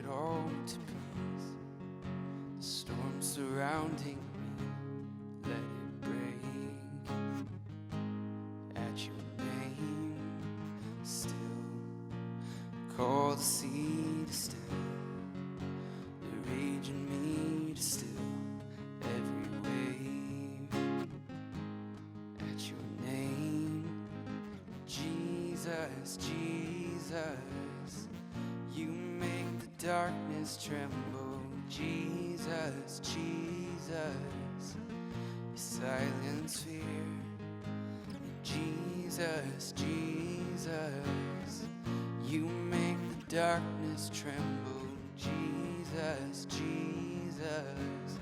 all to peace. The storm surrounding me, let it break. At your name, still call the sea to still, the rage in me to still every wave. At your name, Jesus, Jesus, you make the darkness tremble. Jesus, Jesus, you silence fear. Jesus, Jesus, you make the darkness tremble. Jesus, Jesus.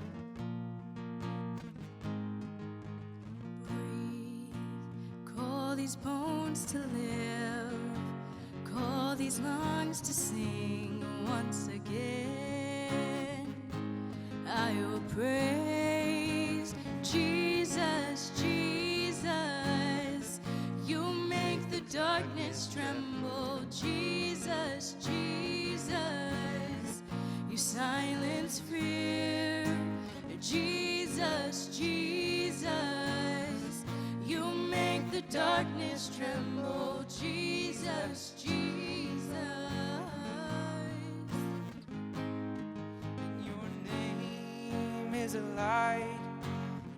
Breathe, call these bones to live, call these lungs to sing once again. I will praise Jesus, Jesus, you make the darkness tremble. Jesus, Jesus, you silence fear. Jesus, Jesus, you make the darkness tremble. Jesus, Jesus. And your name is a light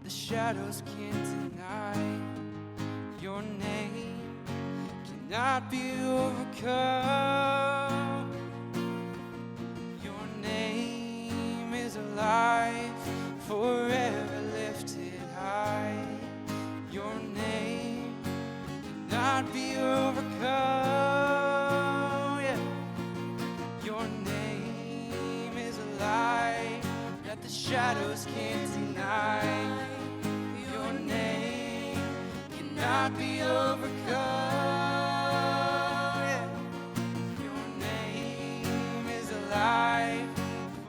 the shadows can't deny. Your name cannot be overcome. Your name is alive, forever lifted high. Your name cannot be overcome. Yeah. Your name is a light that the shadows can't deny. Your name cannot be overcome. Yeah. Your name is a light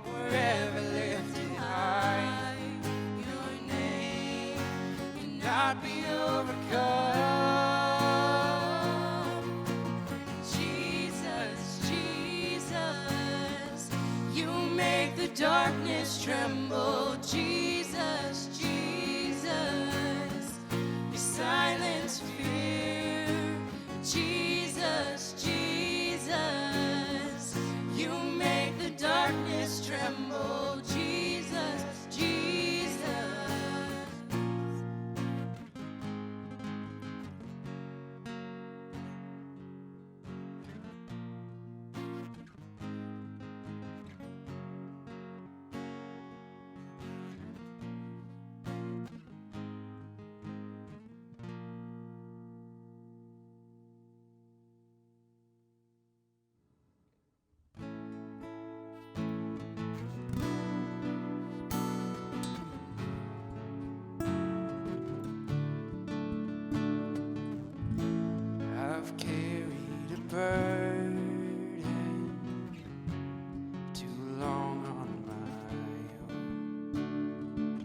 forever lifted high. Your name cannot be overcome. Jesus, Jesus, you make the darkness tremble. Jesus, Jesus, you silence fear. Jesus, Jesus, you make the darkness tremble. Jesus, Jesus. I've carried a burden too long on my own.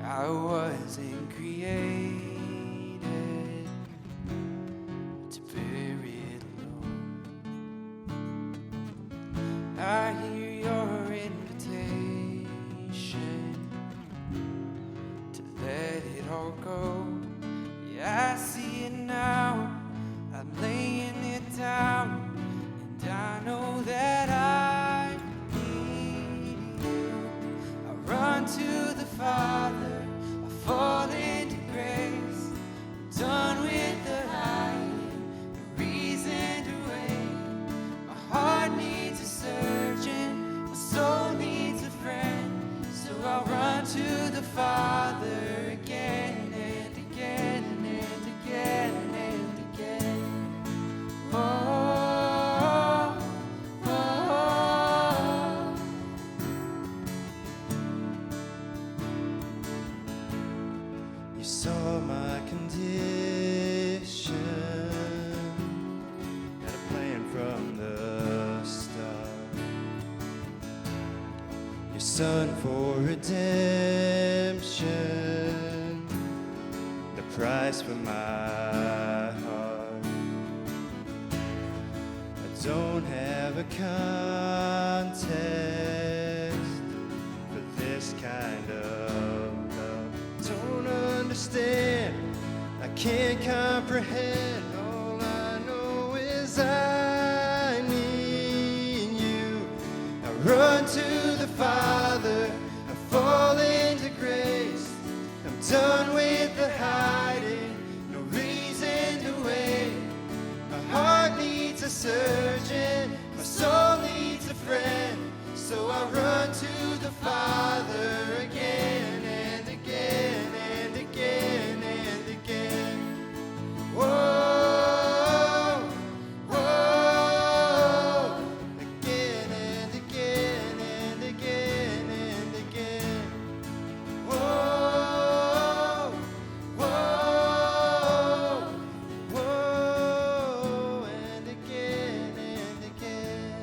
I wasn't created to bear it alone. I hear your invitation to let it all go. Yeah, I see it now. I'm laying it down, and I know that I need you. I run to the Father, I fall into grace. I'm done with the hiding, no reason to wait. My heart needs a surgeon, my soul needs a friend. So I'll run to the Father again and again and again and again. Oh, oh, oh. You saw my condition, had a plan from the start. Your Son for redemption, the price for my heart. I don't have a context for this kind of love. Don't understand, I can't comprehend. All I know is I need you. I run to the Father, I fall into grace. I'm done with the hiding, no reason to wait. My heart needs a surgeon, my soul needs a friend. So I run to the Father again and again and again and again. Whoa, whoa, again and again and again and again. Whoa, whoa, whoa, and again and again.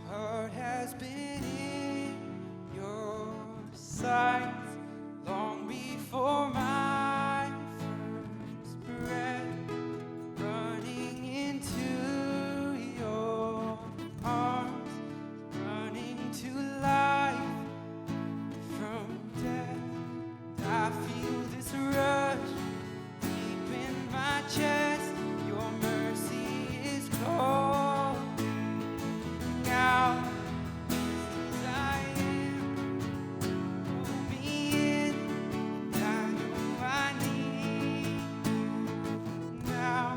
Heart has been in your sight long before my first breath, running into your arms, running to life from death. I feel this rush deep in my chest. Your mercy is calling out. Just as I am, pull me in, and I know I need you now.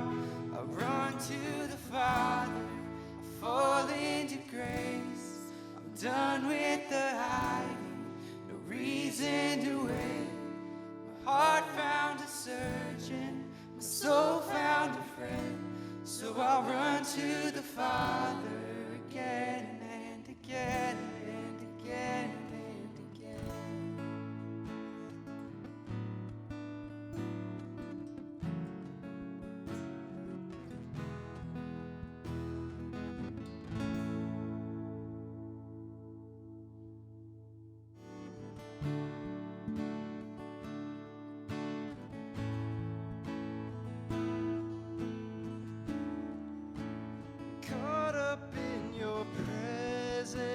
I run to the Father, I fall into grace. I'm done with the hiding, no reason to wait. My heart found a surgeon, my soul found a friend. So I'll run to the Father again and again and again and again. Caught up in your presence,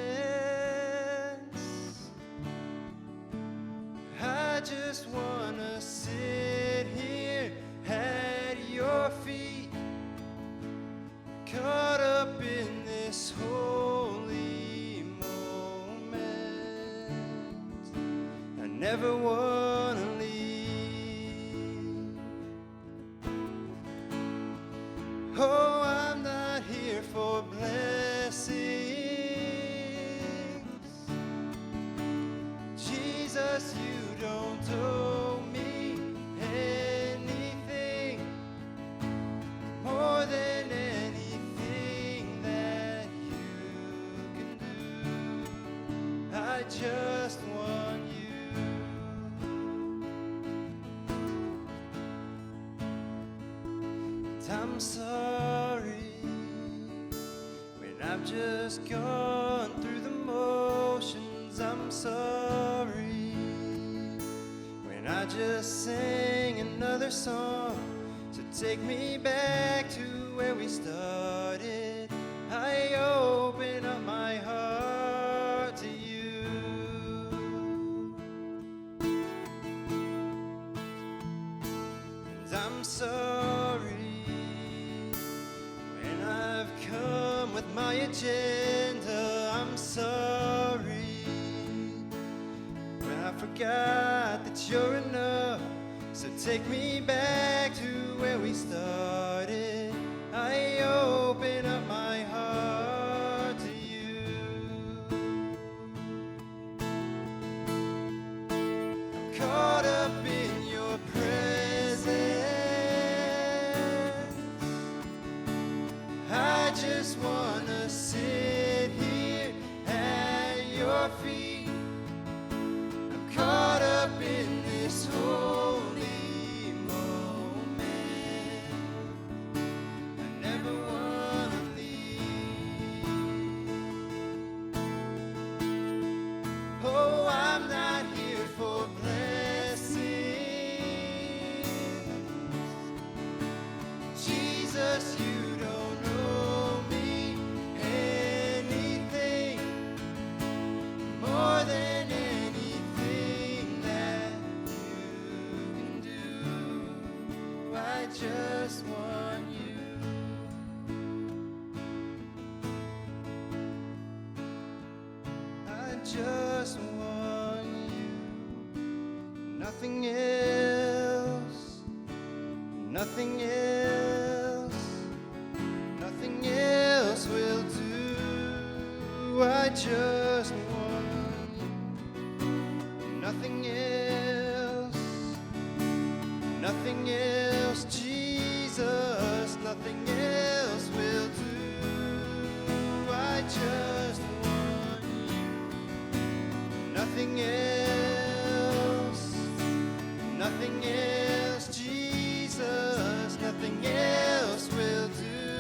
I just wanna sit here at your feet. Caught up in this holy moment, I never wanna leave. Oh, I'm not here for blessings. Jesus, you don't owe me anything more than anything that you can do. I just want you. I'm sorry when I've just gone through the motions. I'm sorry when I just sang another song to take me back to where we started. I open up my heart to you. And I'm sorry when I've come with my agenda. I'm sorry when I forgot that you're enough. So take me back to where we started. I open up my heart to you. I'm caught up in your presence. I just wanna sit here at your feet. I'm caught up in this holy moment. I never wanna leave. Oh, I'm not here for blessings. Jesus, just want you. Nothing else, nothing else, nothing else will do. I just want you. Nothing else, nothing else, Jesus, nothing else will do. I just want you. Nothing else, nothing else, Jesus, nothing else will do.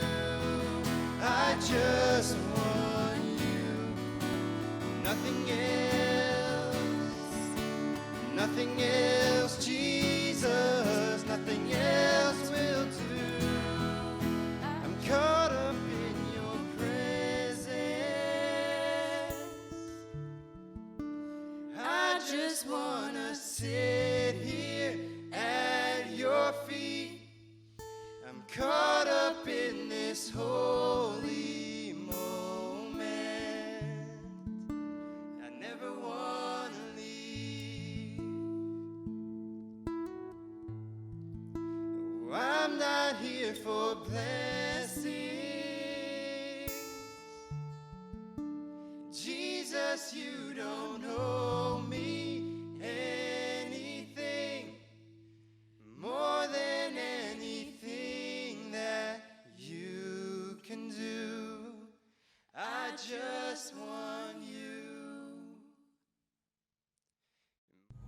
I just want you. Nothing else, nothing else, Jesus, nothing else will do. I'm caught up in your presence. I just wanna sit here at your feet. I'm caught up in this holy moment. I never wanna leave. Oh, I'm not here for blessings. Jesus, you don't owe me anything more than anything that you can do. I just want you.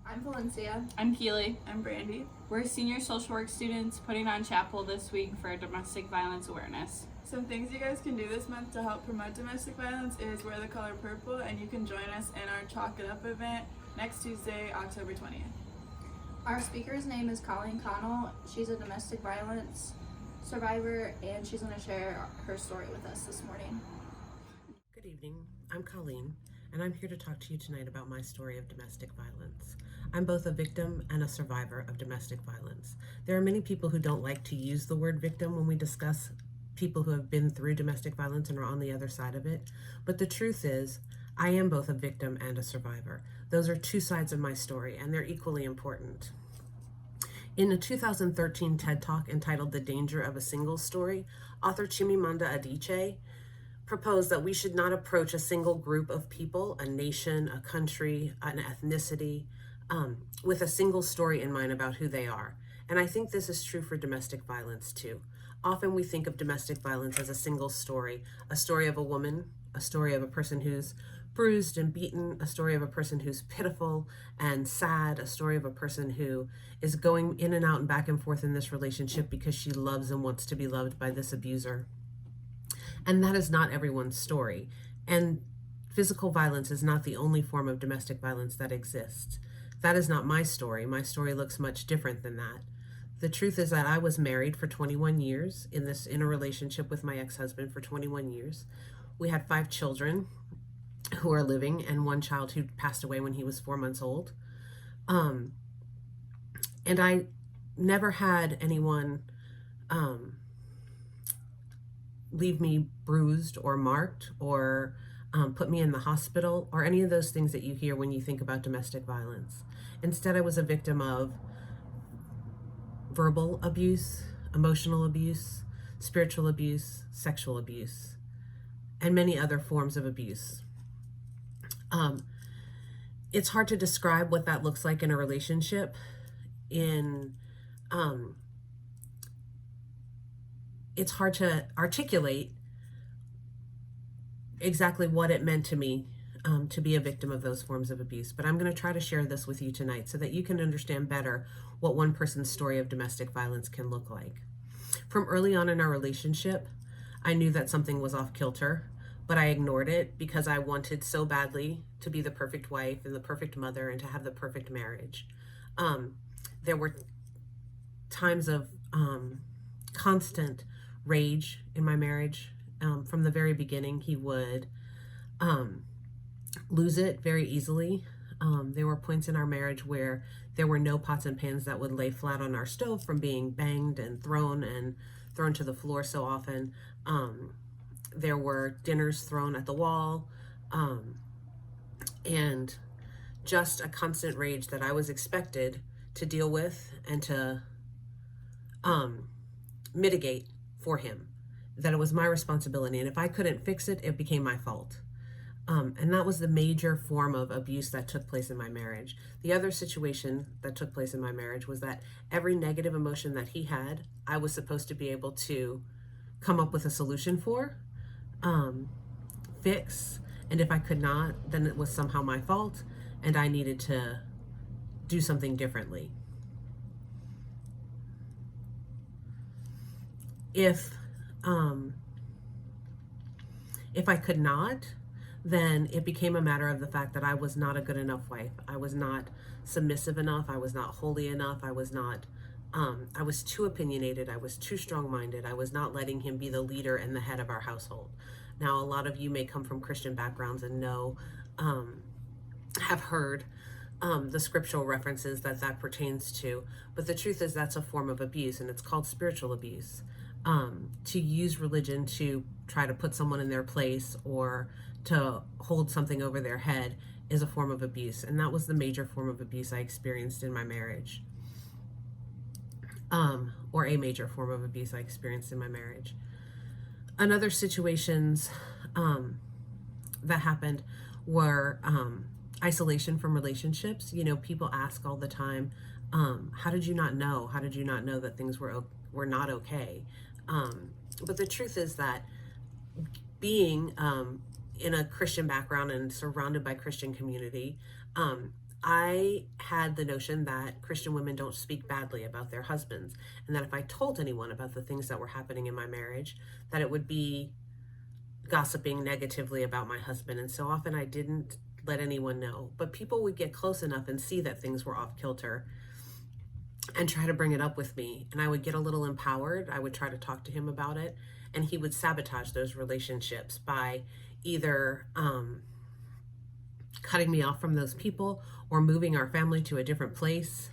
I'm Valencia. I'm Keely. I'm Brandy. We're senior social work students putting on chapel this week for domestic violence awareness. Some things you guys can do this month to help promote domestic violence is wear the color purple, and you can join us in our Chalk It Up event next Tuesday, October 20th. Our speaker's name is Colleen Connell. She's a domestic violence survivor, and she's going to share her story with us this morning. Good evening. I'm Colleen, and I'm here to talk to you tonight about my story of domestic violence. I'm both a victim and a survivor of domestic violence. There are many people who don't like to use the word victim when we discuss people who have been through domestic violence and are on the other side of it, but the truth is, I am both a victim and a survivor. Those are two sides of my story, and they're equally important. In a 2013 TED Talk entitled The Danger of a Single Story, author Chimamanda Adichie proposed that we should not approach a single group of people, a nation, a country, an ethnicity, with a single story in mind about who they are. And I think this is true for domestic violence too. Often we think of domestic violence as a single story, a story of a woman, a story of a person who's bruised and beaten, a story of a person who's pitiful and sad, a story of a person who is going in and out and back and forth in this relationship because she loves and wants to be loved by this abuser. And that is not everyone's story. And physical violence is not the only form of domestic violence that exists. That is not my story. My story looks much different than that. The truth is that I was married for 21 years in a relationship with my ex-husband for 21 years. We had 5 children who are living and 1 child who passed away when he was 4 months old. And I never had anyone leave me bruised or marked or put me in the hospital or any of those things that you hear when you think about domestic violence. Instead, I was a victim of verbal abuse, emotional abuse, spiritual abuse, sexual abuse, and many other forms of abuse. It's hard to describe what that looks like in a relationship. It's hard to articulate exactly what it meant to me to be a victim of those forms of abuse. But I'm going to try to share this with you tonight so that you can understand better what one person's story of domestic violence can look like. From early on in our relationship, I knew that something was off kilter, but I ignored it because I wanted so badly to be the perfect wife and the perfect mother and to have the perfect marriage. There were times of constant rage in my marriage. From the very beginning, he would lose it very easily. There were points in our marriage where there were no pots and pans that would lay flat on our stove from being banged and thrown to the floor so often. There were dinners thrown at the wall. and just a constant rage that I was expected to deal with and to mitigate for him, that it was my responsibility, and if I couldn't fix it, it became my fault. And that was the major form of abuse that took place in my marriage. The other situation that took place in my marriage was that every negative emotion that he had, I was supposed to be able to come up with a solution for, fix, and if I could not, then it was somehow my fault, and I needed to do something differently. If I could not, then it became a matter of the fact that I was not a good enough wife. I was not submissive enough. I was not holy enough. I was too opinionated. I was too strong-minded. I was not letting him be the leader and the head of our household. Now, a lot of you may come from Christian backgrounds and know, have heard the scriptural references that pertains to, but the truth is that's a form of abuse, and it's called spiritual abuse. To use religion to try to put someone in their place or to hold something over their head is a form of abuse, and that was the major form of abuse I experienced in my marriage, or a major form of abuse I experienced in my marriage. Another situations that happened were isolation from relationships. You know, people ask all the time, how did you not know? How did you not know that things were not okay? But the truth is that being in a Christian background and surrounded by Christian community, I had the notion that Christian women don't speak badly about their husbands, and that if I told anyone about the things that were happening in my marriage, that it would be gossiping negatively about my husband. And so often I didn't let anyone know, but people would get close enough and see that things were off kilter and try to bring it up with me, and I would get a little empowered. I would try to talk to him about it, and he would sabotage those relationships by either cutting me off from those people or moving our family to a different place.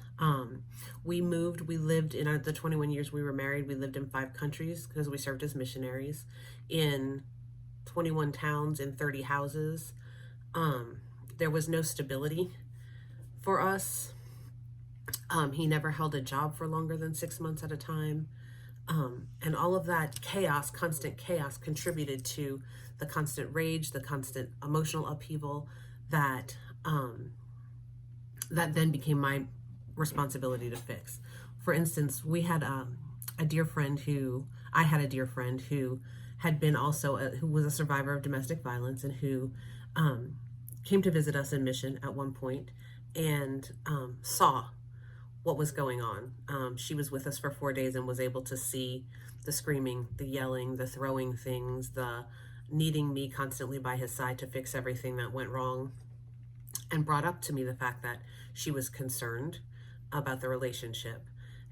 We lived in the 21 years we were married, we lived in 5 countries because we served as missionaries, in 21 towns, in 30 houses. There was no stability for us. He never held a job for longer than 6 months at a time. And all of that chaos, constant chaos, contributed to the constant rage, the constant emotional upheaval that then became my responsibility to fix. For instance, I had a dear friend who had been also who was a survivor of domestic violence, and who came to visit us in Mission at one point and saw what was going on. She was with us for 4 days and was able to see the screaming, the yelling, the throwing things, the needing me constantly by his side to fix everything that went wrong, and brought up to me the fact that she was concerned about the relationship.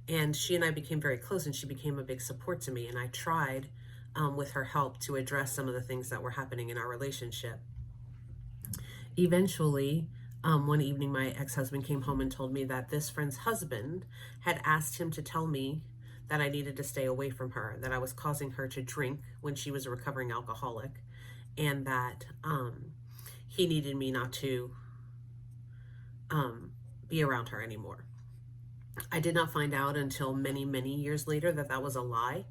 And she and I became very close, and she became a big support to me. And I tried, with her help, to address some of the things that were happening in our relationship. Eventually, one evening, my ex-husband came home and told me that this friend's husband had asked him to tell me that I needed to stay away from her, that I was causing her to drink when she was a recovering alcoholic, and that he needed me not to be around her anymore. I did not find out until many, many years later that that was a lie,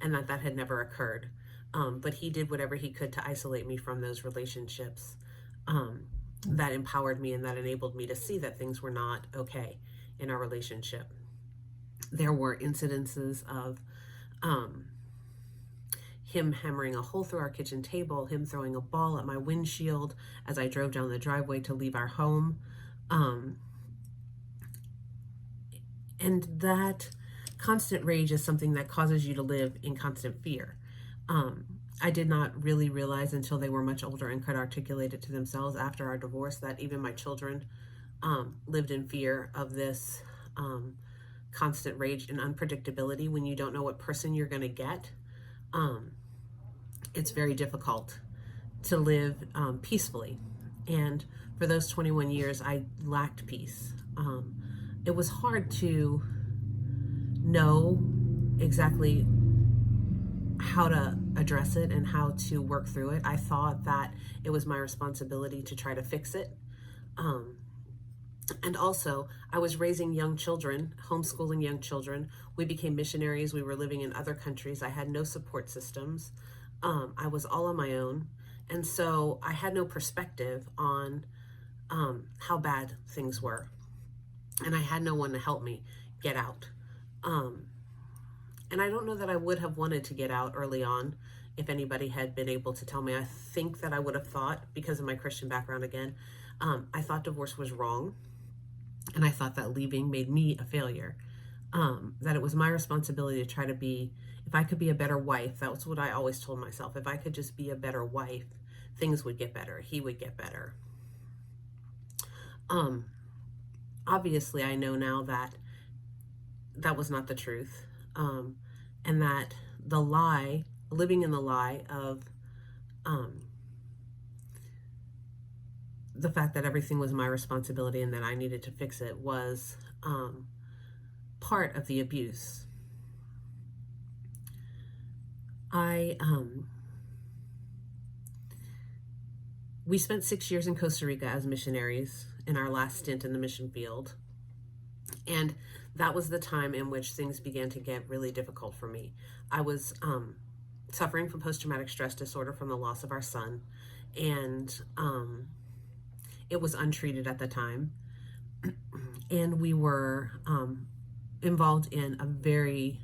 and that had never occurred. But he did whatever he could to isolate me from those relationships. That empowered me and that enabled me to see that things were not okay in our relationship. There were incidences of him hammering a hole through our kitchen table, him throwing a ball at my windshield as I drove down the driveway to leave our home. And that constant rage is something that causes you to live in constant fear. I did not really realize until they were much older and could articulate it to themselves after our divorce that even my children lived in fear of this constant rage and unpredictability. When you don't know what person you're going to get, it's very difficult to live peacefully. And for those 21 years, I lacked peace. It was hard to know exactly how to address it and how to work through it. I thought that it was my responsibility to try to fix it, And also, I was raising young children, homeschooling young children. We became missionaries. We were living in other countries. I had no support systems. I was all on my own. And so I had no perspective on how bad things were. And I had no one to help me get out. And I don't know that I would have wanted to get out early on if anybody had been able to tell me. I think that I would have thought, because of my Christian background again, I thought divorce was wrong. And I thought that leaving made me a failure. That it was my responsibility to try to be, if I could be a better wife, that was what I always told myself. If I could just be a better wife, things would get better. He would get better. Obviously, I know now that that was not the truth. And that the lie, living in the lie of the fact that everything was my responsibility and that I needed to fix it, was part of the abuse. We spent 6 years in Costa Rica as missionaries in our last stint in the mission field. And that was the time in which things began to get really difficult for me. I was suffering from post-traumatic stress disorder from the loss of our son. And it was untreated at the time. And we were involved in a very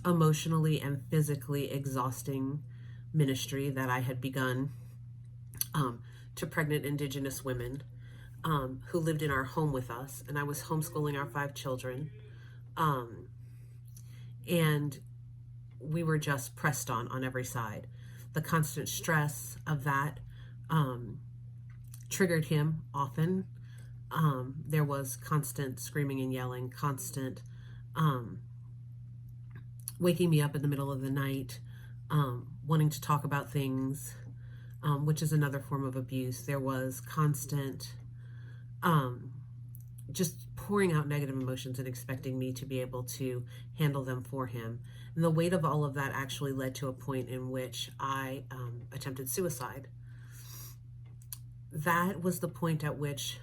emotionally and physically exhausting ministry that I had begun to pregnant Indigenous women who lived in our home with us. And I was homeschooling our 5 children. And we were just pressed on every side. The constant stress of that triggered him often. There was constant screaming and yelling, constant waking me up in the middle of the night, wanting to talk about things, which is another form of abuse. There was constant just pouring out negative emotions and expecting me to be able to handle them for him. And the weight of all of that actually led to a point in which I attempted suicide. That was the point at which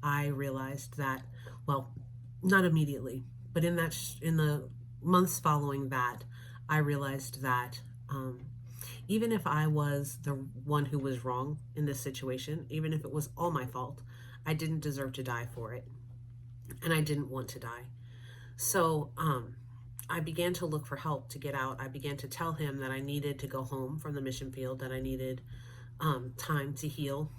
I realized that, well, not immediately, but in the months following that, I realized that even if I was the one who was wrong in this situation, even if it was all my fault, I didn't deserve to die for it. And I didn't want to die. So I began to look for help to get out. I began to tell him that I needed to go home from the mission field, that I needed time to heal.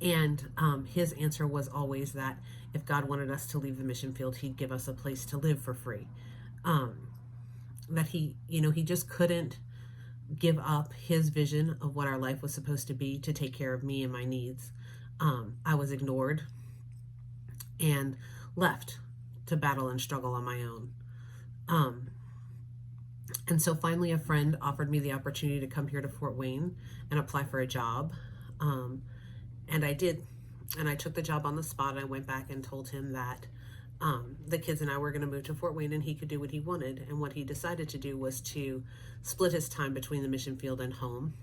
And his answer was always that if God wanted us to leave the mission field, he'd give us a place to live for free. That he just couldn't give up his vision of what our life was supposed to be to take care of me and my needs. I was ignored and left to battle and struggle on my own. And so finally a friend offered me the opportunity to come here to Fort Wayne and apply for a job. And I did. And I took the job on the spot. I went back and told him that the kids and I were going to move to Fort Wayne and he could do what he wanted. And what he decided to do was to split his time between the mission field and home.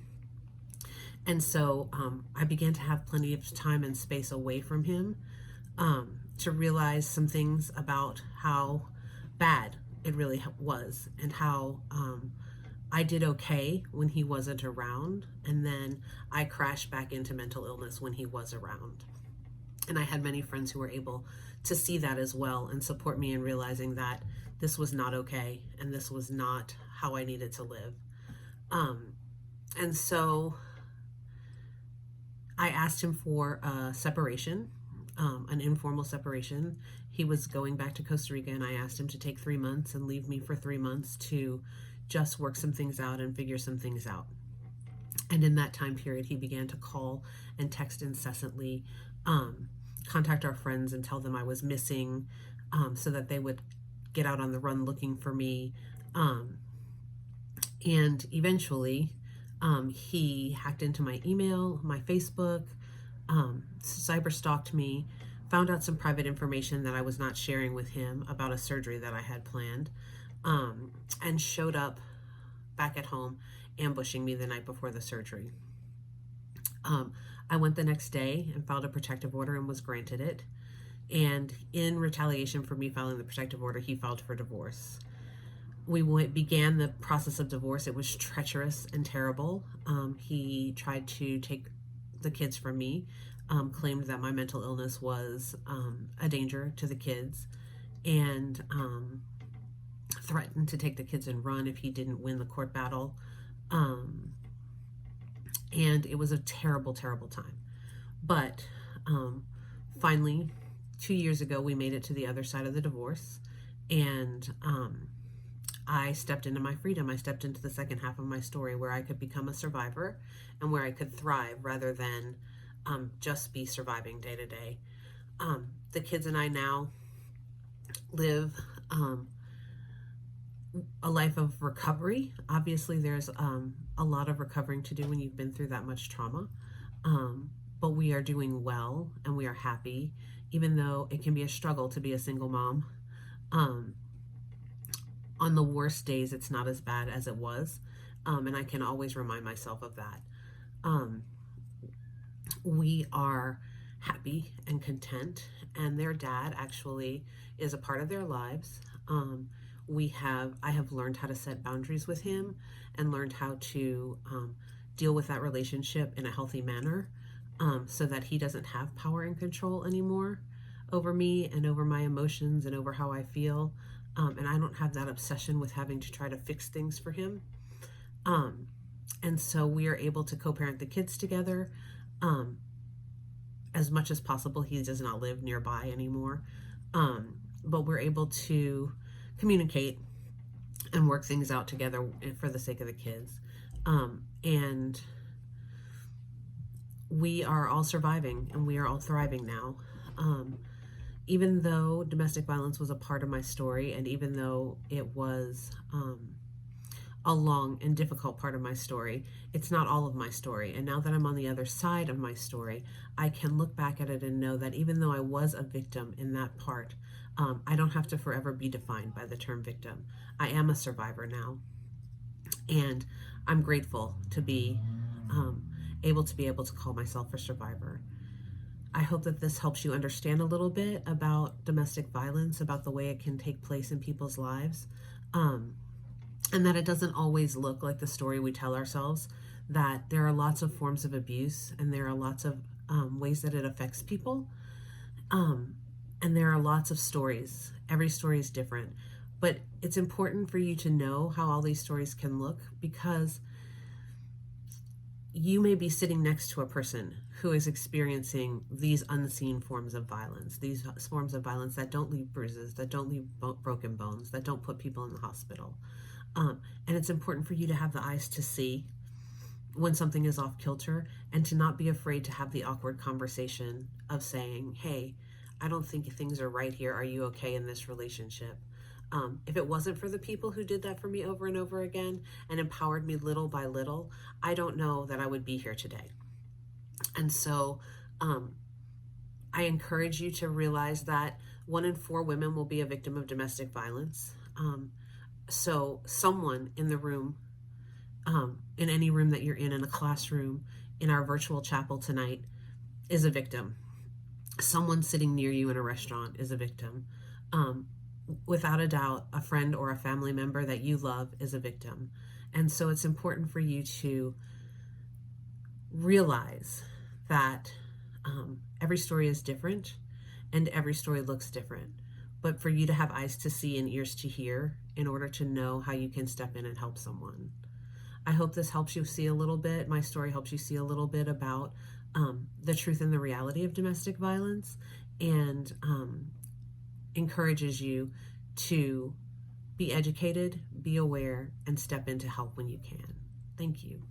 And so I began to have plenty of time and space away from him to realize some things about how bad it really was, and how I did okay when he wasn't around, and then I crashed back into mental illness when he was around. And I had many friends who were able to see that as well and support me in realizing that this was not okay and this was not how I needed to live. And so I asked him for a separation, an informal separation. He was going back to Costa Rica, and I asked him to take 3 months and leave me for 3 months to just work some things out and figure some things out. And in that time period, he began to call and text incessantly, contact our friends and tell them I was missing, so that they would get out on the run looking for me. And eventually, he hacked into my email, my Facebook, cyber stalked me, found out some private information that I was not sharing with him about a surgery that I had planned, and showed up back at home, ambushing me the night before the surgery. I went the next day and filed a protective order and was granted it. And in retaliation for me filing the protective order, he filed for divorce. We began the process of divorce. It was treacherous and terrible. He tried to take the kids from me, claimed that my mental illness was a danger to the kids, and threatened to take the kids and run if he didn't win the court battle. And it was a terrible, terrible time. But finally, 2 years ago, we made it to the other side of the divorce, and I stepped into my freedom. I stepped into the second half of my story where I could become a survivor and where I could thrive rather than just be surviving day to day. The kids and I now live a life of recovery. Obviously, there's a lot of recovering to do when you've been through that much trauma, but we are doing well and we are happy, even though it can be a struggle to be a single mom. On the worst days, it's not as bad as it was, and I can always remind myself of that. We are happy and content, and their dad actually is a part of their lives. I have learned how to set boundaries with him and learned how to deal with that relationship in a healthy manner, so that he doesn't have power and control anymore over me and over my emotions and over how I feel. And I don't have that obsession with having to try to fix things for him. And so we are able to co-parent the kids together as much as possible. He does not live nearby anymore, but we're able to communicate and work things out together for the sake of the kids. And we are all surviving and we are all thriving now. Even though domestic violence was a part of my story, and even though it was a long and difficult part of my story, it's not all of my story. And now that I'm on the other side of my story, I can look back at it and know that even though I was a victim in that part, I don't have to forever be defined by the term victim. I am a survivor now. And I'm grateful to be able to call myself a survivor. I hope that this helps you understand a little bit about domestic violence, about the way it can take place in people's lives, and that it doesn't always look like the story we tell ourselves, that there are lots of forms of abuse and there are lots of ways that it affects people, and there are lots of stories. Every story is different, but it's important for you to know how all these stories can look, because you may be sitting next to a person who is experiencing these unseen forms of violence, these forms of violence that don't leave bruises, that don't leave broken bones, that don't put people in the hospital. And it's important for you to have the eyes to see when something is off kilter, and to not be afraid to have the awkward conversation of saying, hey, I don't think things are right here. Are you okay in this relationship? If it wasn't for the people who did that for me over and over again and empowered me little by little, I don't know that I would be here today. And so I encourage you to realize that 1 in 4 women will be a victim of domestic violence. So someone in the room, in any room that you're in a classroom, in our virtual chapel tonight, is a victim. Someone sitting near you in a restaurant is a victim. Without a doubt, a friend or a family member that you love is a victim. And so it's important for you to realize that every story is different and every story looks different. But for you to have eyes to see and ears to hear in order to know how you can step in and help someone. I hope this helps you see a little bit, my story helps you see a little bit about the truth and the reality of domestic violence, and encourages you to be educated, be aware, and step in to help when you can. Thank you.